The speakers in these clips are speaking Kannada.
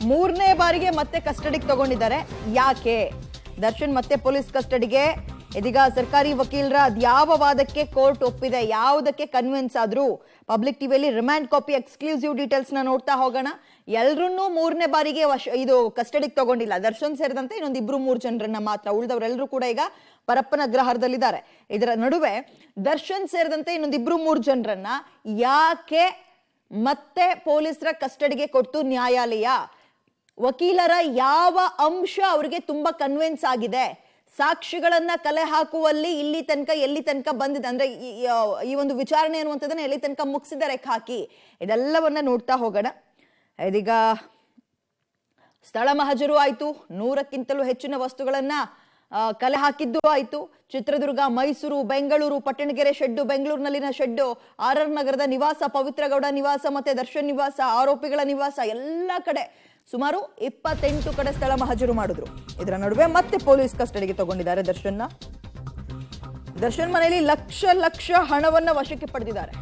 ಮೂರನೇ ಬಾರಿಗೆ ಮತ್ತೆ ಕಸ್ಟಡಿಗೆ ತಗೊಂಡಿದ್ದಾರೆ. ಯಾಕೆ ದರ್ಶನ್ ಮತ್ತೆ ಪೊಲೀಸ್ ಕಸ್ಟಡಿಗೆ? ಇದೀಗ ಸರ್ಕಾರಿ ವಕೀಲರ ಯಾವ ವಾದಕ್ಕೆ ಕೋರ್ಟ್ ಒಪ್ಪಿದೆ, ಯಾವುದಕ್ಕೆ ಕನ್ವಿನ್ಸ್ ಆದ್ರು? ಪಬ್ಲಿಕ್ ಟಿವಿಯಲ್ಲಿ ರಿಮ್ಯಾಂಡ್ ಕಾಪಿ ಎಕ್ಸ್ಕ್ಲೂಸಿವ್ ಡೀಟೇಲ್ಸ್ ನ ನೋಡ್ತಾ ಹೋಗೋಣ. ಎಲ್ರನ್ನೂ ಮೂರನೇ ಬಾರಿಗೆ ಇದು ಕಸ್ಟಡಿಗೆ ತಗೊಂಡಿಲ್ಲ. ದರ್ಶನ್ ಸೇರಿದಂತೆ ಇನ್ನೊಂದು 2-3 ಜನರನ್ನ ಮಾತ್ರ. ಉಳಿದವರೆಲ್ಲರೂ ಕೂಡ ಈಗ ಪರಪ್ಪನ ಅಗ್ರಹಾರದಲ್ಲಿದ್ದಾರೆ. ಇದರ ನಡುವೆ ದರ್ಶನ್ ಸೇರಿದಂತೆ ಇನ್ನೊಂದು 2-3 ಜನರನ್ನ ಯಾಕೆ ಮತ್ತೆ ಪೊಲೀಸರ ಕಸ್ಟಡಿಗೆ ಕೊಟ್ಟು ನ್ಯಾಯಾಲಯ? ವಕೀಲರ ಯಾವ ಅಂಶ ಅವರಿಗೆ ತುಂಬಾ ಕನ್ವಿನ್ಸ್ ಆಗಿದೆ? ಸಾಕ್ಷಿಗಳನ್ನ ಕಲೆ ಹಾಕುವಲ್ಲಿ ಎಲ್ಲಿ ತನಕ ಬಂದಿದೆ ಅಂದ್ರೆ ಈ ಒಂದು ವಿಚಾರಣೆ ಅನ್ನುವಂಥದ್ದನ್ನ ಎಲ್ಲಿ ತನಕ ಮುಗಿಸಿದ್ದಾರೆ ಹಾಕಿ, ಇದೆಲ್ಲವನ್ನ ನೋಡ್ತಾ ಹೋಗೋಣ. ಇದೀಗ ಸ್ಥಳ ಮಹಜರು ಆಯ್ತು, 100ಕ್ಕಿಂತಲೂ ಹೆಚ್ಚಿನ ವಸ್ತುಗಳನ್ನ ಕಲೆ ಹಾಕಿದ್ದು ಆಯ್ತು. ಚಿತ್ರದುರ್ಗ, ಮೈಸೂರು, ಬೆಂಗಳೂರು, ಪಟ್ಟಣಗೆರೆ ಶೆಡ್ಡು, ಬೆಂಗಳೂರಿನಲ್ಲಿನ ಶೆಡ್ಡು, ಆರ್ ನಗರದ ನಿವಾಸ, ಪವಿತ್ರ ಗೌಡ ನಿವಾಸ, ಮತ್ತೆ ದರ್ಶನ್ ನಿವಾಸ, ಆರೋಪಿಗಳ ನಿವಾಸ, ಎಲ್ಲ ಕಡೆ ಸುಮಾರು 28 ಕಡೆ ಸ್ಥಳ ಮಹಜರು ಮಾಡಿದ್ರು. ಇದರ ನಡುವೆ ಮತ್ತೆ ಪೊಲೀಸ್ ಕಸ್ಟಡಿಗೆ ತಗೊಂಡಿದ್ದಾರೆ ದರ್ಶನ್ ಮನೆಯಲ್ಲಿ ಲಕ್ಷ ಹಣವನ್ನ ವಶಕ್ಕೆ ಪಡೆದಿದ್ದಾರೆ.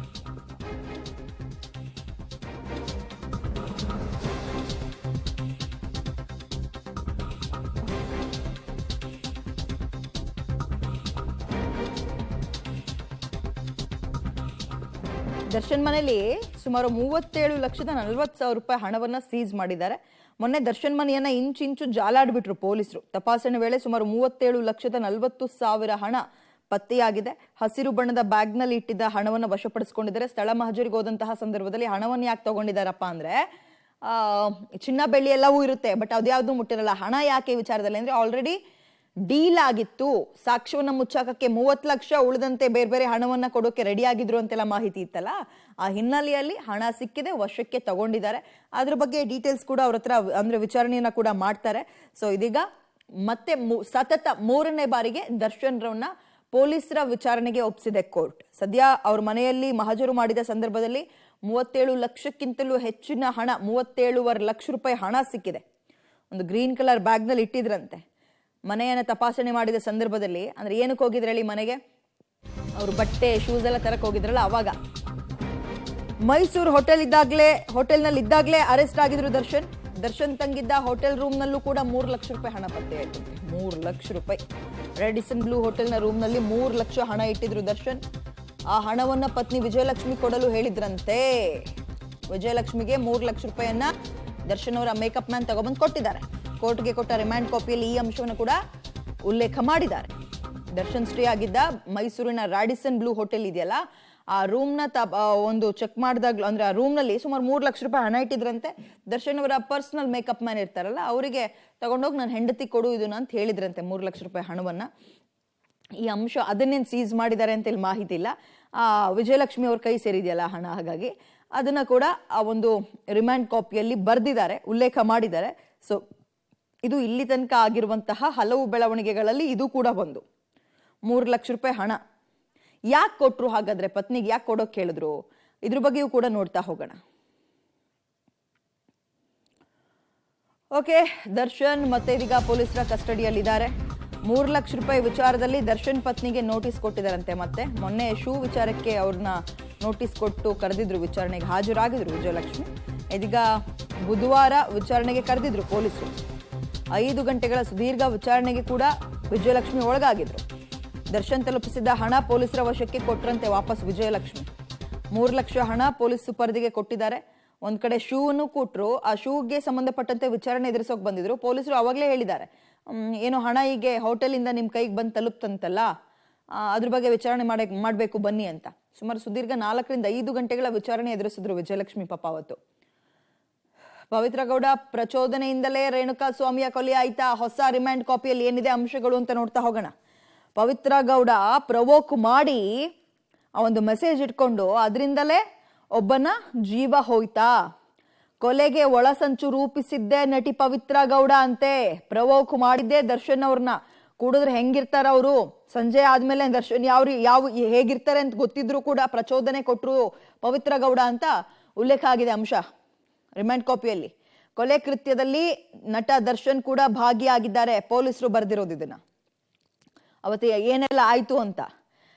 ದರ್ಶನ್ ಮನೆಯಲ್ಲಿ ಸುಮಾರು 37,40,40,000 ರೂಪಾಯಿ ಹಣವನ್ನ ಸೀಸ್ ಮಾಡಿದ್ದಾರೆ. ಮೊನ್ನೆ ದರ್ಶನ್ ಮನೆಯನ್ನ ಇಂಚು ಜಾಲಾಡ್ಬಿಟ್ರು ಪೊಲೀಸರು. ತಪಾಸಣೆ ವೇಳೆ ಸುಮಾರು 37,40,40,000 ಹಣ ಪತ್ತೆಯಾಗಿದೆ. ಹಸಿರು ಬಣ್ಣದ ಬ್ಯಾಗ್ ನಲ್ಲಿ ಇಟ್ಟಿದ್ದ ಹಣವನ್ನ ವಶಪಡಿಸಿಕೊಂಡಿದ್ದಾರೆ. ಸ್ಥಳ ಮಹಜರಿಗೆ ಹೋದಂತಹ ಸಂದರ್ಭದಲ್ಲಿ ಹಣವನ್ನು ಯಾಕೆ ತಗೊಂಡಿದ್ದಾರಪ್ಪ ಅಂದ್ರೆ ಚಿನ್ನ ಬೆಳ್ಳಿ ಎಲ್ಲವೂ ಇರುತ್ತೆ, ಬಟ್ ಅದ್ಯಾವ್ದು ಮುಟ್ಟಿರಲ್ಲ. ಹಣ ಯಾಕೆ ವಿಚಾರದಲ್ಲಿ ಅಂದ್ರೆ ಆಲ್ರೆಡಿ ಡೀಲ್ ಆಗಿತ್ತು. ಸಾಕ್ಷ್ಯವನ್ನ ಮುಚ್ಚಾಕಕ್ಕೆ 30 ಲಕ್ಷ, ಉಳಿದಂತೆ ಬೇರೆ ಬೇರೆ ಹಣವನ್ನ ಕೊಡೋಕೆ ರೆಡಿ ಆಗಿದ್ರು ಅಂತೆಲ್ಲ ಮಾಹಿತಿ ಇತ್ತಲ್ಲ. ಆ ಹಿನ್ನೆಲೆಯಲ್ಲಿ ಹಣ ಸಿಕ್ಕಿದೆ, ವಶಕ್ಕೆ ತಗೊಂಡಿದ್ದಾರೆ. ಅದ್ರ ಬಗ್ಗೆ ಡೀಟೇಲ್ಸ್ ಕೂಡ ಅವ್ರ ಹತ್ರ ಅಂದ್ರೆ ವಿಚಾರಣೆಯನ್ನ ಕೂಡ ಮಾಡ್ತಾರೆ. ಸೊ ಇದೀಗ ಮತ್ತೆ ಸತತ 3ನೇ ಬಾರಿಗೆ ದರ್ಶನ್ ರವನ್ನ ಪೊಲೀಸರ ವಿಚಾರಣೆಗೆ ಒಪ್ಪಿಸಿದೆ ಕೋರ್ಟ್. ಸದ್ಯ ಅವ್ರ ಮನೆಯಲ್ಲಿ ಮಹಜರು ಮಾಡಿದ ಸಂದರ್ಭದಲ್ಲಿ 37 ಲಕ್ಷಕ್ಕಿಂತಲೂ ಹೆಚ್ಚಿನ ಹಣ, 37.5 ಲಕ್ಷ ರೂಪಾಯಿ ಹಣ ಸಿಕ್ಕಿದೆ. ಒಂದು ಗ್ರೀನ್ ಕಲರ್ ಬ್ಯಾಗ್ ನಲ್ಲಿ ಇಟ್ಟಿದ್ರಂತೆ. ಮನೆಯನ್ನ ತಪಾಸಣೆ ಮಾಡಿದ ಸಂದರ್ಭದಲ್ಲಿ ಅಂದ್ರೆ ಏನಕ್ಕೆ ಹೋಗಿದ್ರೆ ಹೇಳಿ ಮನೆಗೆ? ಅವ್ರು ಬಟ್ಟೆ, ಶೂಸ್ ಎಲ್ಲ ತರಕ್ ಹೋಗಿದ್ರಲ್ಲ ಅವಾಗ. ಮೈಸೂರು ಹೋಟೆಲ್ನಲ್ಲಿ ಇದ್ದಾಗ್ಲೇ ಅರೆಸ್ಟ್ ಆಗಿದ್ರು ದರ್ಶನ್ ತಂಗಿದ್ದ ಹೋಟೆಲ್ ರೂಮ್ ನಲ್ಲೂ ಕೂಡ 3 ಲಕ್ಷ ರೂಪಾಯಿ ಹಣ ಪತ್ತೆ ಆಯ್ತು. 3 ಲಕ್ಷ ರೂಪಾಯಿ. ರೆಡಿಸನ್ ಬ್ಲೂ ಹೋಟೆಲ್ ನ ರೂಮ್ ನಲ್ಲಿ 3 ಲಕ್ಷ ಹಣ ಇಟ್ಟಿದ್ರು ದರ್ಶನ್. ಆ ಹಣವನ್ನ ಪತ್ನಿ ವಿಜಯಲಕ್ಷ್ಮಿ ಕೊಡಲು ಹೇಳಿದ್ರಂತೆ. ವಿಜಯಲಕ್ಷ್ಮಿಗೆ 3 ಲಕ್ಷ ರೂಪಾಯಿಯನ್ನ ದರ್ಶನ್ ಅವರ ಮೇಕಪ್ ಮ್ಯಾನ್ ತಗೊಬಂದು ಕೊಟ್ಟಿದ್ದಾರೆ. ಕೋರ್ಟ್ಗೆ ಕೊಟ್ಟ ರಿಮ್ಯಾಂಡ್ ಕಾಪಿಯಲ್ಲಿ ಈ ಅಂಶವನ್ನು ಕೂಡ ಉಲ್ಲೇಖ ಮಾಡಿದ್ದಾರೆ. ದರ್ಶನ್ ಸ್ಟೇ ಆಗಿದ್ದ ಮೈಸೂರಿನ ರಾಡಿಸನ್ ಬ್ಲೂ ಹೋಟೆಲ್ ಇದೆಯಲ್ಲ, ಆ ರೂಮ್ ನ ಒಂದು ಚೆಕ್ ಮಾಡಿದಾಗ ಅಂದ್ರೆ ಆ ರೂಮ್ ನಲ್ಲಿ ಸುಮಾರು 3 ಲಕ್ಷ ರೂಪಾಯಿ ಹಣ ಇಟ್ಟಿದ್ರಂತೆ. ದರ್ಶನ್ ಅವರ ಪರ್ಸನಲ್ ಮೇಕಪ್ ಮ್ಯಾನ್ ಇರ್ತಾರಲ್ಲ, ಅವರಿಗೆ ತಗೊಂಡೋಗಿ ನನ್ನ ಹೆಂಡತಿ ಕೊಡು ಇದನ್ನ ಅಂತ ಹೇಳಿದ್ರಂತೆ 3 ಲಕ್ಷ ರೂಪಾಯಿ ಹಣವನ್ನ. ಈ ಅಂಶ ಅದನ್ನೇನು ಸೀಸ್ ಮಾಡಿದ್ದಾರೆ ಅಂತ ಇಲ್ಲಿ ಮಾಹಿತಿ ಇಲ್ಲ. ವಿಜಯಲಕ್ಷ್ಮಿ ಅವ್ರ ಕೈ ಸೇರಿದೆಯಲ್ಲ ಹಣ, ಹಾಗಾಗಿ ಅದನ್ನ ಕೂಡ ಆ ಒಂದು ರಿಮ್ಯಾಂಡ್ ಕಾಪಿಯಲ್ಲಿ ಬರ್ದಿದ್ದಾರೆ, ಉಲ್ಲೇಖ ಮಾಡಿದ್ದಾರೆ. ಸೊ ಇದು ಇಲ್ಲಿ ತನಕ ಆಗಿರುವಂತಹ ಹಲವು ಬೆಳವಣಿಗೆಗಳಲ್ಲಿ ಇದು ಕೂಡ ಒಂದು. 3 ಲಕ್ಷ ರೂಪಾಯಿ ಹಣ ಯಾಕೆ ಕೊಟ್ರು ಹಾಗಾದ್ರೆ? ಪತ್ನಿಗೆ ಯಾಕೆ ಕೊಡೋಕೆ ಕೇಳಿದ್ರು? ಇದ್ರ ಬಗ್ಗೆಯೂ ಕೂಡ ನೋಡ್ತಾ ಹೋಗೋಣ. ಓಕೆ, ದರ್ಶನ್ ಮತ್ತೆ ಇದೀಗ ಪೊಲೀಸರ ಕಸ್ಟಡಿಯಲ್ಲಿದ್ದಾರೆ. 3 ಲಕ್ಷ ರೂಪಾಯಿ ವಿಚಾರದಲ್ಲಿ ದರ್ಶನ್ ಪತ್ನಿಗೆ ನೋಟಿಸ್ ಕೊಟ್ಟಿದ್ದಾರಂತೆ. ಮತ್ತೆ ಮೊನ್ನೆ ಶೂ ವಿಚಾರಕ್ಕೆ ಅವ್ರನ್ನ ನೋಟಿಸ್ ಕೊಟ್ಟು ಕರೆದಿದ್ರು, ವಿಚಾರಣೆಗೆ ಹಾಜರಾಗಿದ್ರು ವಿಜಯಲಕ್ಷ್ಮಿ. ಇದೀಗ ಬುಧವಾರ ವಿಚಾರಣೆಗೆ ಕರೆದಿದ್ರು ಪೊಲೀಸರು. 5 ಗಂಟೆಗಳ ಸುದೀರ್ಘ ವಿಚಾರಣೆಗೆ ಕೂಡ ವಿಜಯಲಕ್ಷ್ಮಿ ಒಳಗಾಗಿದ್ರು. ದರ್ಶನ್ ತಲುಪಿಸಿದ್ದ ಹಣ ಪೊಲೀಸರ ವಶಕ್ಕೆ ಕೊಟ್ರಂತೆ ವಾಪಸ್ ವಿಜಯಲಕ್ಷ್ಮಿ. 3 ಲಕ್ಷ ಹಣ ಪೊಲೀಸ್ ಸುಪರ್ದಿಗೆ ಕೊಟ್ಟಿದ್ದಾರೆ. ಒಂದ್ ಕಡೆ ಶೂ ಅನ್ನು ಕೊಟ್ರು. ಆ ಶೂಗೆ ಸಂಬಂಧಪಟ್ಟಂತೆ ವಿಚಾರಣೆ ಎದುರಿಸೋಕೆ ಬಂದಿದ್ರು. ಪೊಲೀಸರು ಅವಾಗಲೇ ಹೇಳಿದ್ದಾರೆ, ಏನೋ ಹಣ ಹೀಗೆ ಹೋಟೆಲ್ ಇಂದ ನಿಮ್ ಕೈಗೆ ಬಂದು ತಲುಪ್ತಂತಲ್ಲ, ಅದ್ರ ಬಗ್ಗೆ ವಿಚಾರಣೆ ಮಾಡ್ಬೇಕು ಬನ್ನಿ ಅಂತ. ಸುಮಾರು ಸುದೀರ್ಘ 4 ರಿಂದ 5 ಗಂಟೆಗಳ ವಿಚಾರಣೆ ಎದುರಿಸಿದ್ರು ವಿಜಯಲಕ್ಷ್ಮಿ ಪಾಪ ಅವತ್ತು. ಪವಿತ್ರ ಗೌಡ ಪ್ರಚೋದನೆಯಿಂದಲೇ ರೇಣುಕಾ ಸ್ವಾಮಿಯ ಕೊಲೆ ಆಯ್ತಾ? ಹೊಸ ರಿಮ್ಯಾಂಡ್ ಕಾಪಿಯಲ್ಲಿ ಏನಿದೆ ಅಂಶಗಳು ಅಂತ ನೋಡ್ತಾ ಹೋಗೋಣ. ಪವಿತ್ರ ಗೌಡ ಪ್ರವೋಕ್ ಮಾಡಿ ಆ ಒಂದು ಮೆಸೇಜ್ ಇಟ್ಕೊಂಡು ಅದರಿಂದಲೇ ಒಬ್ಬನ ಜೀವ ಹೋಯ್ತಾ? ಕೊಲೆಗೆ ಒಳಸಂಚು ರೂಪಿಸಿದ್ದೆ ನಟಿ ಪವಿತ್ರ ಗೌಡ ಅಂತೆ. ಪ್ರವೋಕ್ ಮಾಡಿದ್ದೆ ದರ್ಶನ್ ಅವ್ರನ್ನ. ಕೂಡಿದ್ರೆ ಹೆಂಗಿರ್ತಾರ ಅವರು? ಸಂಜೆ ಆದ್ಮೇಲೆ ದರ್ಶನ್ ಹೇಗಿರ್ತಾರೆ ಅಂತ ಗೊತ್ತಿದ್ರು ಕೂಡ ಪ್ರಚೋದನೆ ಕೊಟ್ರು ಪವಿತ್ರ ಗೌಡ ಅಂತ ಉಲ್ಲೇಖ ಆಗಿದೆ ಅಂಶ ರಿಮ್ಯಾಂಡ್ ಕಾಪಿಯಲ್ಲಿ. ಕೊಲೆ ಕೃತ್ಯದಲ್ಲಿ ನಟ ದರ್ಶನ್ ಕೂಡ ಭಾಗಿಯಾಗಿದ್ದಾರೆ. ಪೊಲೀಸರು ಬರೆದಿರೋದು ಇದನ್ನ. ಅವತ್ತು ಏನೆಲ್ಲ ಆಯ್ತು ಅಂತ.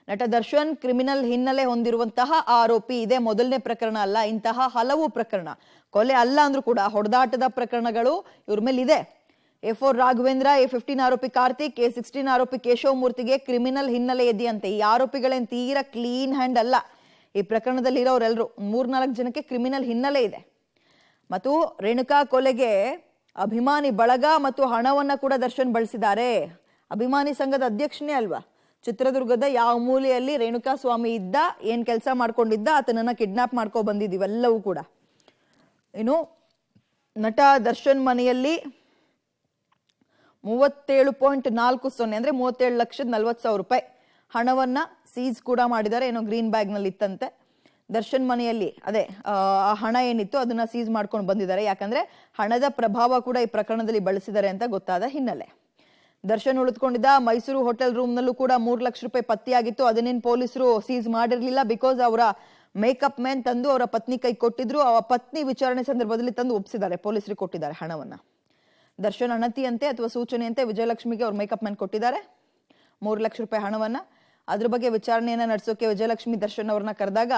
ನಟ ದರ್ಶನ್ ಕ್ರಿಮಿನಲ್ ಹಿನ್ನೆಲೆ ಹೊಂದಿರುವಂತಹ ಆರೋಪಿ. ಇದೇ ಮೊದಲನೇ ಪ್ರಕರಣ ಅಲ್ಲ, ಇಂತಹ ಹಲವು ಪ್ರಕರಣ, ಕೊಲೆ ಅಲ್ಲ ಅಂದ್ರೂ ಕೂಡ ಹೊಡೆದಾಟದ ಪ್ರಕರಣಗಳು ಇವ್ರ ಮೇಲೆ ಇದೆ. A4 ರಾಘವೇಂದ್ರ, A15 ಆರೋಪಿ ಕಾರ್ತಿಕ್, A16 ಆರೋಪಿ ಕೇಶವ ಮೂರ್ತಿಗೆ ಕ್ರಿಮಿನಲ್ ಹಿನ್ನೆಲೆ ಇದೆಯಂತೆ. ಈ ಆರೋಪಿಗಳೇನು ತೀರಾ ಕ್ಲೀನ್ ಹ್ಯಾಂಡ್ ಅಲ್ಲ. ಈ ಪ್ರಕರಣದಲ್ಲಿ ಇರೋರೆಲ್ಲರೂ 3-4 ಜನಕ್ಕೆ ಕ್ರಿಮಿನಲ್ ಹಿನ್ನೆಲೆ ಇದೆ. ಮತ್ತು ರೇಣುಕಾ ಕೊಲೆಗೆ ಅಭಿಮಾನಿ ಬಳಗ ಮತ್ತು ಹಣವನ್ನ ಕೂಡ ದರ್ಶನ್ ಬಳಸಿದ್ದಾರೆ. ಅಭಿಮಾನಿ ಸಂಘದ ಅಧ್ಯಕ್ಷನೇ ಅಲ್ವಾ, ಚಿತ್ರದುರ್ಗದ ಯಾವ ಮೂಲೆಯಲ್ಲಿ ರೇಣುಕಾ ಸ್ವಾಮಿ ಇದ್ದ, ಏನ್ ಕೆಲಸ ಮಾಡ್ಕೊಂಡಿದ್ದ, ಆತನನ್ನ ಕಿಡ್ನಾಪ್ ಮಾಡ್ಕೊ ಬಂದಿದ್ದೀವೆಲ್ಲವೂ ಕೂಡ. ಇನ್ನು ನಟ ದರ್ಶನ್ ಮನೆಯಲ್ಲಿ 37.40 ಅಂದ್ರೆ 37,40,000 ರೂಪಾಯಿ ಹಣವನ್ನ ಸೀಸ್ ಕೂಡ ಮಾಡಿದ್ದಾರೆ. ಏನೋ ಗ್ರೀನ್ ಬ್ಯಾಗ್ ನಲ್ಲಿ ಇತ್ತಂತೆ. ದರ್ಶನ್ ಮನೆಯಲ್ಲಿ ಅದೇ ಆ ಹಣ ಏನಿತ್ತು ಅದನ್ನ ಸೀಸ್ ಮಾಡ್ಕೊಂಡು ಬಂದಿದ್ದಾರೆ. ಯಾಕಂದ್ರೆ ಹಣದ ಪ್ರಭಾವ ಕೂಡ ಈ ಪ್ರಕರಣದಲ್ಲಿ ಬಳಸಿದ್ದಾರೆ ಅಂತ ಗೊತ್ತಾದ ಹಿನ್ನೆಲೆ. ದರ್ಶನ್ ಉಳಿದುಕೊಂಡಿದ್ದ ಮೈಸೂರು ಹೋಟೆಲ್ ರೂಮ್ ನಲ್ಲೂ ಕೂಡ 3 ಲಕ್ಷ ರೂಪಾಯಿ ಪತ್ತೆಯಾಗಿತ್ತು. ಅದನ್ನೇನು ಪೊಲೀಸರು ಸೀಸ್ ಮಾಡಿರ್ಲಿಲ್ಲ. ಬಿಕಾಸ್ ಅವರ ಮೇಕಪ್ ಮ್ಯಾನ್ ತಂದು ಅವರ ಪತ್ನಿ ಕೈ ಕೊಟ್ಟಿದ್ರು. ಆ ಪತ್ನಿ ವಿಚಾರಣೆ ಸಂದರ್ಭದಲ್ಲಿ ತಂದು ಒಪ್ಪಿಸಿದ್ದಾರೆ, ಪೊಲೀಸರಿಗೆ ಕೊಟ್ಟಿದ್ದಾರೆ ಹಣವನ್ನ. ದರ್ಶನ್ ಅಣತಿಯಂತೆ ಅಥವಾ ಸೂಚನೆಯಂತೆ ವಿಜಯಲಕ್ಷ್ಮಿಗೆ ಅವ್ರ ಮೇಕಪ್ ಮ್ಯಾನ್ ಕೊಟ್ಟಿದ್ದಾರೆ 3 ಲಕ್ಷ ರೂಪಾಯಿ ಹಣವನ್ನ. ಅದ್ರ ಬಗ್ಗೆ ವಿಚಾರಣೆಯನ್ನ ನಡೆಸೋಕೆ ವಿಜಯಲಕ್ಷ್ಮಿ ದರ್ಶನ್ ಅವ್ರನ್ನ ಕರೆದಾಗ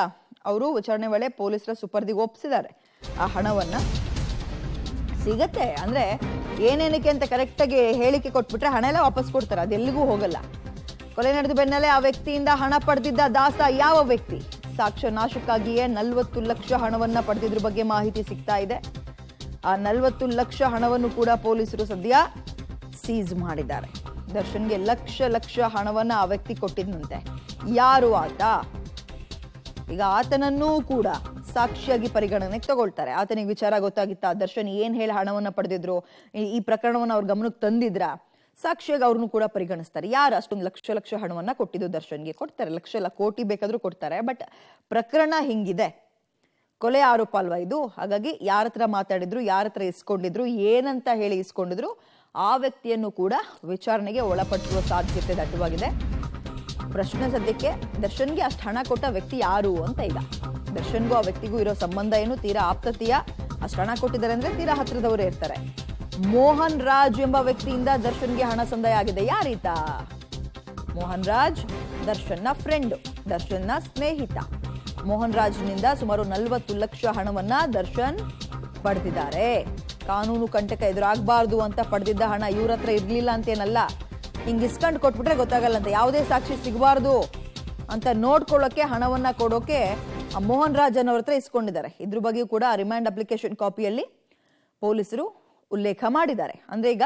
ಅವರು ವಿಚಾರಣೆ ವೇಳೆ ಪೊಲೀಸರ ಸುಪರ್ದಿಗೆ ಒಪ್ಪಿಸಿದ್ದಾರೆ. ಆ ಹಣವನ್ನ ಸಿಗತ್ತೆ ಅಂದ್ರೆ ಏನೇನಕ್ಕೆ ಅಂತ ಕರೆಕ್ಟಾಗಿ ಹೇಳಿಕೆ ಕೊಟ್ಬಿಟ್ರೆ ಹಣ ಎಲ್ಲ ವಾಪಸ್ ಕೊಡ್ತಾರೆ, ಅದೆಲ್ಲಿಗೂ ಹೋಗಲ್ಲ. ಕೊಲೆ ನಡೆದ ಬೆನ್ನಲ್ಲೇ ಆ ವ್ಯಕ್ತಿಯಿಂದ ಹಣ ಪಡೆದಿದ್ದ ದಾಸ ಯಾವ ವ್ಯಕ್ತಿ, ಸಾಕ್ಷ್ಯ ನಾಶಕ್ಕಾಗಿಯೇ 40 ಲಕ್ಷ ಹಣವನ್ನ ಪಡೆದಿದ್ರ ಬಗ್ಗೆ ಮಾಹಿತಿ ಸಿಗ್ತಾ ಇದೆ. ಆ 40 ಲಕ್ಷ ಹಣವನ್ನು ಕೂಡ ಪೊಲೀಸರು ಸದ್ಯ ಸೀಸ್ ಮಾಡಿದ್ದಾರೆ. ದರ್ಶನ್ಗೆ ಲಕ್ಷ ಹಣವನ್ನ ಆ ವ್ಯಕ್ತಿ ಕೊಟ್ಟಿದ್ದಂತೆ. ಯಾರು ಆತ? ಈಗ ಆತನನ್ನೂ ಕೂಡ ಸಾಕ್ಷಿಯಾಗಿ ಪರಿಗಣನೆಗೆ ತಗೊಳ್ತಾರೆ. ಆತನಿಗೆ ವಿಚಾರ ಗೊತ್ತಾಗಿತ್ತ, ದರ್ಶನ್ ಏನ್ ಹೇಳಿ ಹಣವನ್ನ ಪಡೆದಿದ್ರು, ಈ ಪ್ರಕರಣವನ್ನ ಅವ್ರ ಗಮನಕ್ಕೆ ತಂದಿದ್ರ, ಸಾಕ್ಷಿಯಾಗಿ ಅವ್ರನ್ನು ಕೂಡ ಪರಿಗಣಿಸ್ತಾರೆ. ಯಾರು ಅಷ್ಟೊಂದು ಲಕ್ಷ ಹಣವನ್ನ ಕೊಟ್ಟಿದ್ದು ದರ್ಶನ್ಗೆ? ಕೊಡ್ತಾರೆ, ಲಕ್ಷ ಎಲ್ಲ ಕೋಟಿ ಬೇಕಾದ್ರೂ ಕೊಡ್ತಾರೆ. ಬಟ್ ಪ್ರಕರಣ ಹಿಂಗಿದೆ, ಕೊಲೆ ಆರೋಪ ಅಲ್ವಾ ಇದು. ಹಾಗಾಗಿ ಯಾರ ಹತ್ರ ಮಾತಾಡಿದ್ರು, ಯಾರ ಹತ್ರ ಇಸ್ಕೊಂಡಿದ್ರು, ಏನಂತ ಹೇಳಿ ಇಸ್ಕೊಂಡಿದ್ರು, ಆ ವ್ಯಕ್ತಿಯನ್ನು ಕೂಡ ವಿಚಾರಣೆಗೆ ಒಳಪಡಿಸುವ ಸಾಧ್ಯತೆ ದಟ್ಟವಾಗಿದೆ. ಪ್ರಶ್ನೆ ಸದ್ಯಕ್ಕೆ ದರ್ಶನ್ಗೆ ಅಷ್ಟು ಹಣ ಕೊಟ್ಟ ವ್ಯಕ್ತಿ ಯಾರು ಅಂತ. ಈಗ ದರ್ಶನ್ಗೂ ಆ ವ್ಯಕ್ತಿಗೂ ಇರೋ ಸಂಬಂಧ ಏನು, ತೀರಾ ಆಪ್ತತೆಯ? ಅಷ್ಟು ಹಣ ಕೊಟ್ಟಿದ್ದಾರೆ ಅಂದ್ರೆ ತೀರಾ ಹತ್ರದವರೇ ಇರ್ತಾರೆ. ಮೋಹನ್ ರಾಜ್ ಎಂಬ ವ್ಯಕ್ತಿಯಿಂದ ದರ್ಶನ್ಗೆ ಹಣ ಸಂದಾಯ ಆಗಿದೆ. ಯಾರೀತ? ಮೋಹನ್ ರಾಜ್ ದರ್ಶನ್ನ ಫ್ರೆಂಡ್, ದರ್ಶನ್ನ ಸ್ನೇಹಿತ. ಮೋಹನ್ ರಾಜ್ನಿಂದ ಸುಮಾರು 40 ಲಕ್ಷ ಹಣವನ್ನ ದರ್ಶನ್ ಪಡೆದಿದ್ದಾರೆ. ಕಾನೂನು ಕಂಟಕ ಎದುರಾಗಬಾರ್ದು ಅಂತ ಪಡೆದಿದ್ದ ಹಣ ಇವ್ರ ಹತ್ರ ಇರ್ಲಿಲ್ಲ ಅಂತೇನಲ್ಲ. ಹಿಂಗ್ ಇಸ್ಕೊಂಡು ಕೊಟ್ಬಿಟ್ರೆ ಗೊತ್ತಾಗಲ್ಲ ಅಂತ, ಯಾವುದೇ ಸಾಕ್ಷಿ ಸಿಗಬಾರ್ದು ಅಂತ ನೋಡ್ಕೊಳ್ಳೋಕೆ ಹಣವನ್ನ ಕೊಡೋಕೆ ಆ ಮೋಹನ್ ರಾಜ್ ಅನ್ನೋರ ಹತ್ರ ಇಸ್ಕೊಂಡಿದ್ದಾರೆ. ಇದ್ರ ಬಗ್ಗೆಯೂ ಕೂಡ ರಿಮ್ಯಾಂಡ್ ಅಪ್ಲಿಕೇಶನ್ ಕಾಪಿಯಲ್ಲಿ ಪೊಲೀಸರು ಉಲ್ಲೇಖ ಮಾಡಿದ್ದಾರೆ. ಅಂದ್ರೆ ಈಗ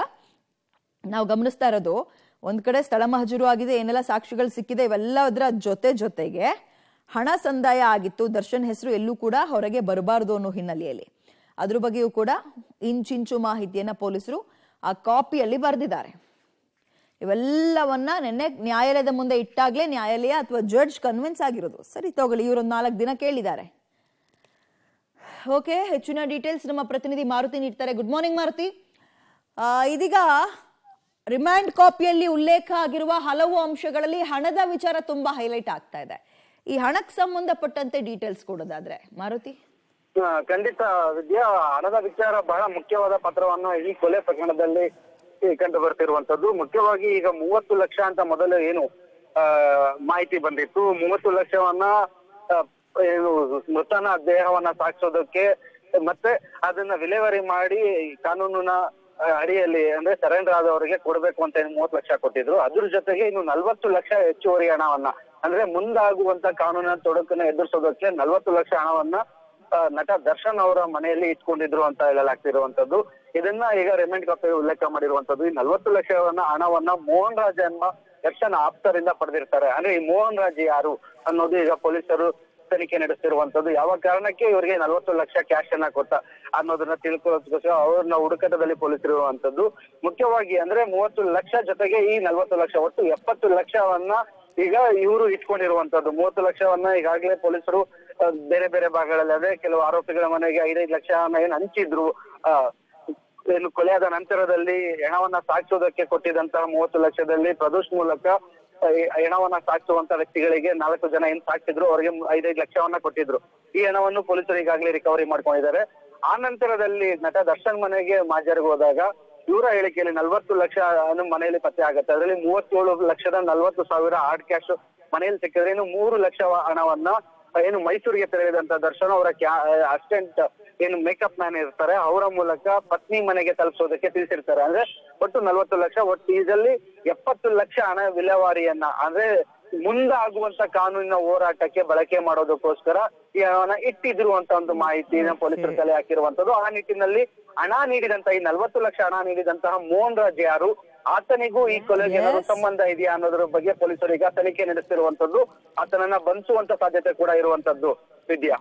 ನಾವು ಗಮನಿಸ್ತಾ ಇರೋದು, ಒಂದ್ ಕಡೆ ಸ್ಥಳ ಮಹಜೂರು ಆಗಿದೆ, ಏನೆಲ್ಲ ಸಾಕ್ಷಿಗಳು ಸಿಕ್ಕಿದೆ, ಇವೆಲ್ಲದರ ಜೊತೆಗೆ ಹಣ ಸಂದಾಯ ಆಗಿತ್ತು. ದರ್ಶನ್ ಹೆಸರು ಎಲ್ಲೂ ಕೂಡ ಹೊರಗೆ ಬರಬಾರದು ಅನ್ನೋ ಹಿನ್ನೆಲೆಯಲ್ಲಿ ಅದ್ರ ಬಗ್ಗೆಯೂ ಕೂಡ ಇಂಚಿಂಚು ಮಾಹಿತಿಯನ್ನ ಪೊಲೀಸರು ಆ ಕಾಪಿಯಲ್ಲಿ ಬರೆದಿದ್ದಾರೆ. ಇವೆಲ್ಲವನ್ನ ನಿನ್ನೆ ನ್ಯಾಯಾಲಯದ ಮುಂದೆ ಇಟ್ಟಾಗ್ಲೇ ನ್ಯಾಯಾಲಯ ಅಥವಾ ಜಡ್ಜ್ ಕನ್ವಿನ್ಸ್ ಆಗಿರೋದು. ಸರಿ ತಗೊಳ್ಳಿ, ಇವರೊಂದು 4 ದಿನ ಕೇಳಿದ್ದಾರೆ. ಓಕೆ, ಹೆಚ್ಚಿನ ಡೀಟೇಲ್ಸ್ ನಮ್ಮ ಪ್ರತಿನಿಧಿ ಮಾರುತಿ ನೀಡ್ತಾರೆ. Good morning Maruti. ಇದೀಗ ರಿಮ್ಯಾಂಡ್ ಕಾಪಿಯಲ್ಲಿ ಉಲ್ಲೇಖ ಆಗಿರುವ ಹಲವು ಅಂಶಗಳಲ್ಲಿ ಹಣದ ವಿಚಾರ ತುಂಬಾ ಹೈಲೈಟ್ ಆಗ್ತಾ ಇದೆ. ಈ ಹಣಕ್ಕೆ ಸಂಬಂಧಪಟ್ಟಂತೆ ಡೀಟೇಲ್ಸ್ ಕೊಡೋದಾದ್ರೆ ಮಾರುತಿ? ಖಂಡಿತ ವಿದ್ಯಾ, ಹಣದ ವಿಚಾರ ಬಹಳ ಮುಖ್ಯವಾದ ಪಾತ್ರವನ್ನು ಈ ಕೊಲೆ ಪ್ರಕರಣದಲ್ಲಿ ಕಂಡು ಬರ್ತಿರುವಂತದ್ದು. ಮುಖ್ಯವಾಗಿ ಈಗ 30 ಲಕ್ಷ ಅಂತ ಮೊದಲು ಏನು ಮಾಹಿತಿ ಬಂದಿತ್ತು, 30 ಲಕ್ಷವನ್ನ ಏನು ಮೃತನ ದೇಹವನ್ನ ಸಾಗಿಸೋದಕ್ಕೆ ಮತ್ತೆ ಅದನ್ನ ವಿಲೇವಾರಿ ಮಾಡಿ ಕಾನೂನಿನ ಅಡಿಯಲ್ಲಿ ಅಂದ್ರೆ ಸರೆಂಡರ್ ಆದವರಿಗೆ ಕೊಡ್ಬೇಕು ಅಂತ 30 ಲಕ್ಷ ಕೊಟ್ಟಿದ್ರು. ಅದ್ರ ಜೊತೆಗೆ ಇನ್ನು 40 ಲಕ್ಷ ಹೆಚ್ಚುವರಿ ಹಣವನ್ನ ಅಂದ್ರೆ ಮುಂದಾಗುವಂತ ಕಾನೂನಿನ ತೊಡಕನ್ನ ಎದುರಿಸೋದಕ್ಕೆ 40 ಲಕ್ಷ ಹಣವನ್ನ ನಟ ದರ್ಶನ್ ಅವರ ಮನೆಯಲ್ಲಿ ಇಟ್ಕೊಂಡಿದ್ರು ಅಂತ ಹೇಳಲಾಗ್ತಿರುವಂತದ್ದು. ಇದನ್ನ ಈಗ ರಿಮ್ಯಾಂಡ್ ಕಾಪಿ ಉಲ್ಲೇಖ ಮಾಡಿರುವಂತದ್ದು. ಈ 40 ಲಕ್ಷವನ್ನ ಹಣವನ್ನ ಮೋಹನ್ ರಾಜ್ ಎಂಬ ದರ್ಶನ್ ಆಪ್ತರಿಂದ ಪಡೆದಿರ್ತಾರೆ. ಅಂದ್ರೆ ಈ ಮೋಹನ್ ರಾಜ್ ಯಾರು ಅನ್ನೋದು ಈಗ ಪೊಲೀಸರು ತನಿಖೆ ನಡೆಸ್ತಿರುವಂತದ್ದು. ಯಾವ ಕಾರಣಕ್ಕೆ ಇವರಿಗೆ 40 ಲಕ್ಷ ಕ್ಯಾಶ್ ಅನ್ನ ಕೊಟ್ಟ ಅನ್ನೋದನ್ನ ತಿಳ್ಕೊಳ್ಳೋದಕ್ಕೋಸ್ಕರ ಅವ್ರನ್ನ ಹುಡುಕಾಟದಲ್ಲಿ ಪೊಲೀಸರಿರುವಂತದ್ದು. ಮುಖ್ಯವಾಗಿ ಅಂದ್ರೆ 30 ಲಕ್ಷ ಜೊತೆಗೆ ಈ 40 ಲಕ್ಷ ಒಟ್ಟು 70 ಲಕ್ಷವನ್ನ ಈಗ ಇವರು ಇಟ್ಕೊಂಡಿರುವಂತದ್ದು. 30 ಲಕ್ಷವನ್ನ ಈಗಾಗಲೇ ಪೊಲೀಸರು ಬೇರೆ ಬೇರೆ ಭಾಗಗಳಲ್ಲಿ ಅದೇ ಕೆಲವು ಆರೋಪಿಗಳ ಮನೆಗೆ 5-5 ಲಕ್ಷ ಏನ್ ಹಂಚಿದ್ರು. ಏನು ಕೊಲೆಯಾದ ನಂತರದಲ್ಲಿ ಹಣವನ್ನ ಸಾಗಿಸೋದಕ್ಕೆ ಕೊಟ್ಟಿದ್ದಂತಹ 30 ಲಕ್ಷದಲ್ಲಿ ಪ್ರದೋಷ್ ಮೂಲಕ ಹಣವನ್ನ ಸಾಗಿಸುವಂತ ವ್ಯಕ್ತಿಗಳಿಗೆ 4 ಜನ ಏನ್ ಸಾಕ್ತಿದ್ರು ಅವರಿಗೆ 5-5 ಲಕ್ಷವನ್ನ ಕೊಟ್ಟಿದ್ರು. ಈ ಹಣವನ್ನು ಪೊಲೀಸರು ಈಗಾಗಲೇ ರಿಕವರಿ ಮಾಡ್ಕೊಂಡಿದ್ದಾರೆ. ಆ ನಂತರದಲ್ಲಿ ನಟ ದರ್ಶನ್ ಮನೆಗೆ ಮಾಜರಿಗೆ ಹೋದಾಗ ಇವರ ಹೇಳಿಕೆಯಲ್ಲಿ 40 ಲಕ್ಷ ಮನೆಯಲ್ಲಿ ಪತ್ತೆ ಆಗುತ್ತೆ. ಅದರಲ್ಲಿ 37 ಲಕ್ಷದ 40,000 ಹಾರ್ಡ್ ಕ್ಯಾಶ್ ಮನೆಯಲ್ಲಿ ಸಿಕ್ಕಿದ್ರೆ. ಇನ್ನು 3 ಲಕ್ಷ ಹಣವನ್ನ ಏನು ಮೈಸೂರಿಗೆ ತೆರಳಿದಂತ ದರ್ಶನ್ ಅವರ ಅಸಿಸ್ಟೆಂಟ್ ಏನು ಮೇಕಪ್ ಮ್ಯಾನ್ ಇರ್ತಾರೆ ಅವರ ಮೂಲಕ ಪತ್ನಿ ಮನೆಗೆ ತಲುಪಿಸೋದಕ್ಕೆ ತಿಳಿಸಿರ್ತಾರೆ. ಅಂದ್ರೆ ಒಟ್ಟು 40 ಲಕ್ಷ, ಒಟ್ಟು ಇದರಲ್ಲಿ 70 ಲಕ್ಷ ಹಣ ವಿಲೇವಾರಿಯನ್ನ ಅಂದ್ರೆ ಮುಂದಾಗುವಂತ ಕಾನೂನಿನ ಹೋರಾಟಕ್ಕೆ ಬಳಕೆ ಮಾಡೋದಕ್ಕೋಸ್ಕರ ಈ ಹಣವನ್ನ ಇಟ್ಟಿದ್ರು ಅಂತ ಒಂದು ಮಾಹಿತಿನ ಪೊಲೀಸರು ತಲೆ ಹಾಕಿರುವಂತದ್ದು. ಆ ನಿಟ್ಟಿನಲ್ಲಿ ಹಣ ನೀಡಿದಂತ ಈ 40 ಲಕ್ಷ ಹಣ ನೀಡಿದಂತಹ ಮೋಹನ್ ರಾಜ್ ಯಾರು, ಆತನಿಗೂ ಈ ಕೊಲೆಗೆ ಏನಾದ್ರು ಸಂಬಂಧ ಇದೆಯಾ ಅನ್ನೋದ್ರ ಬಗ್ಗೆ ಪೊಲೀಸರು ಈಗ ತನಿಖೆ ನಡೆಸ್ತಿರುವಂತದ್ದು. ಆತನನ್ನ ಬಂಧಿಸುವಂತ ಸಾಧ್ಯತೆ ಕೂಡ ಇರುವಂತದ್ದು ವಿದ್ಯಾ.